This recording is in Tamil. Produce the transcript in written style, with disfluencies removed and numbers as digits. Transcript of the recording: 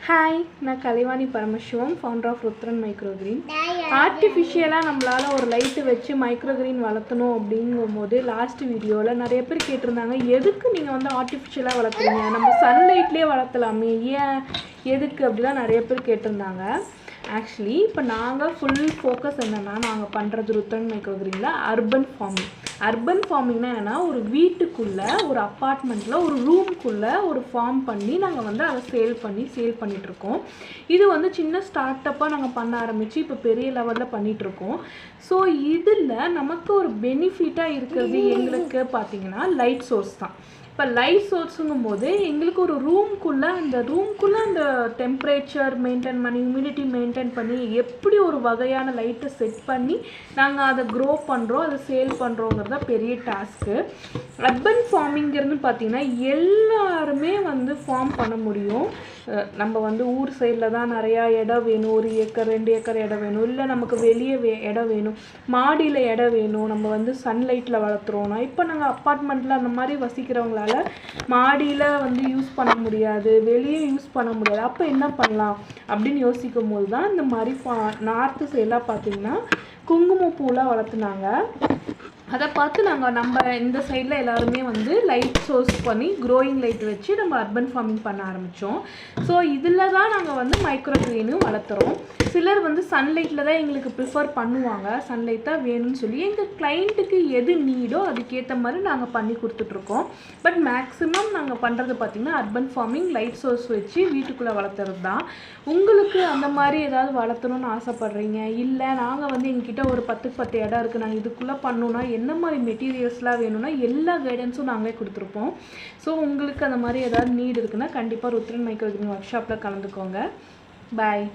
ஹாய், நான் Kalaivani Paramasivam, founder of Rudran microgreen. ஆர்டிஃபிஷியலாக நம்மளால் ஒரு லைட்டு வச்சு மைக்ரோகிரீன் வளர்த்தணும் அப்படிங்கும்போது லாஸ்ட் வீடியோவில் நிறைய பேர் கேட்டிருந்தாங்க, எதுக்கு நீங்கள் வந்து ஆர்டிஃபிஷியலாக வளர்க்குறீங்க, நம்ம சன்லைட்லேயே வளர்த்தலாமே, ஏன் எதுக்கு அப்படிலாம் நிறைய பேர் கேட்டிருந்தாங்க. ஆக்சுவலி இப்போ நாங்கள் ஃபுல் ஃபோக்கஸ் என்னென்னா, நாங்கள் பண்ணுறது ருத்ரன் மைக்ரோகிரீனில் அர்பன் ஃபார்மிங். அர்பன் ஃபார்மிங்னா என்னென்னா, ஒரு வீட்டுக்குள்ளே, ஒரு அப்பார்ட்மெண்ட்டில், ஒரு ரூம்குள்ளே ஒரு ஃபார்ம் பண்ணி நாங்கள் வந்து அதை சேல் பண்ணிகிட்ருக்கோம். இது வந்து சின்ன ஸ்டார்ட் அப்பாக நாங்கள் பண்ண ஆரம்பித்து இப்போ பெரிய லெவலில் பண்ணிகிட்ருக்கோம். ஸோ இதில் நமக்கு ஒரு பெனிஃபிட்டாக இருக்கிறது எங்களுக்கு பார்த்திங்கன்னா லைட் சோர்ஸ் தான். இப்போ லைட் சோர்ஸுங்கும் போது எங்களுக்கு ஒரு ரூம்குள்ளே அந்த டெம்பரேச்சர் மெயின்டைன் பண்ணி, ஹியூமிடிட்டி மெயின்டைன் பண்ணி, எப்படி ஒரு வகையான லைட்டை செட் பண்ணி நாங்கள் அதை க்ரோ பண்ணுறோம், அதை சேல் பண்ணுறோங்கிறத பெரிய டாஸ்க்கு. அர்பன் ஃபார்மிங்கிறது பார்த்திங்கன்னா எல்லாருமே வந்து ஃபார்ம் பண்ண முடியும். நம்ம வந்து ஊர் சைடில் தான் நிறையா இடம் வேணும், 1 ஏக்கர் 2 ஏக்கர் இடம் வேணும், இல்லை நமக்கு வெளியே இடம் வேணும், மாடியில் இடம் வேணும், நம்ம வந்து சன்லைட்டில் வளர்த்துறோன்னா. இப்போ நாங்கள் அப்பார்ட்மெண்ட்டில் அந்த மாதிரி வசிக்கிறவங்களால மாடியில் வந்து யூஸ் பண்ண முடியாது, வெளியே யூஸ் பண்ண முடியாது. அப்போ என்ன பண்ணலாம் அப்படின்னு யோசிக்கும் போது தான் இந்த மாதிரி நார்த்து சைடெலாம் பார்த்திங்கன்னா குங்குமப்பூலாம் வளர்த்துனாங்க. அதை பார்த்து நம்ம இந்த சைடில் எல்லாருமே வந்து லைட் சோர்ஸ் பண்ணி க்ரோயிங் லைட் வச்சு நம்ம அர்பன் ஃபார்மிங் பண்ண ஆரம்பித்தோம். ஸோ இதில் தான் நாங்கள் வந்து மைக்ரோகிரீனும் வளர்த்துறோம். சிலர் வந்து சன்லைட்டில் தான் எங்களுக்கு ப்ரிஃபர் பண்ணுவாங்க, சன்லைட் தான் வேணும்னு சொல்லி. எங்கள் கிளைண்ட்டுக்கு எது நீடோ அதுக்கேற்ற மாதிரி நாங்கள் பண்ணி கொடுத்துட்ருக்கோம். பட் மேக்ஸிமம் நாங்கள் பண்ணுறது பார்த்திங்கன்னா அர்பன் ஃபார்மிங், லைட் சோர்ஸ் வச்சு வீட்டுக்குள்ளே வளர்த்துறது தான். உங்களுக்கு அந்த மாதிரி ஏதாவது வளர்த்தணும்னு ஆசைப்பட்றீங்க, இல்லை நாங்கள் வந்து எங்ககிட்ட ஒரு 10 இடம் இருக்குது, நாங்கள் இதுக்குள்ளே பண்ணோன்னா என்ன மாதிரி மெட்டீரியல்ஸ்லாம் வேணும்னா எல்லா கைடன்ஸும் நாங்களே கொடுத்துருப்போம். ஸோ உங்களுக்கு அந்த மாதிரி ஏதாவது நீட் இருக்குன்னா கண்டிப்பாக ருத்ரன் மைக்ரோகிரீன் ஒர்க் ஷாப்பில் கலந்துக்கோங்க. பாய்.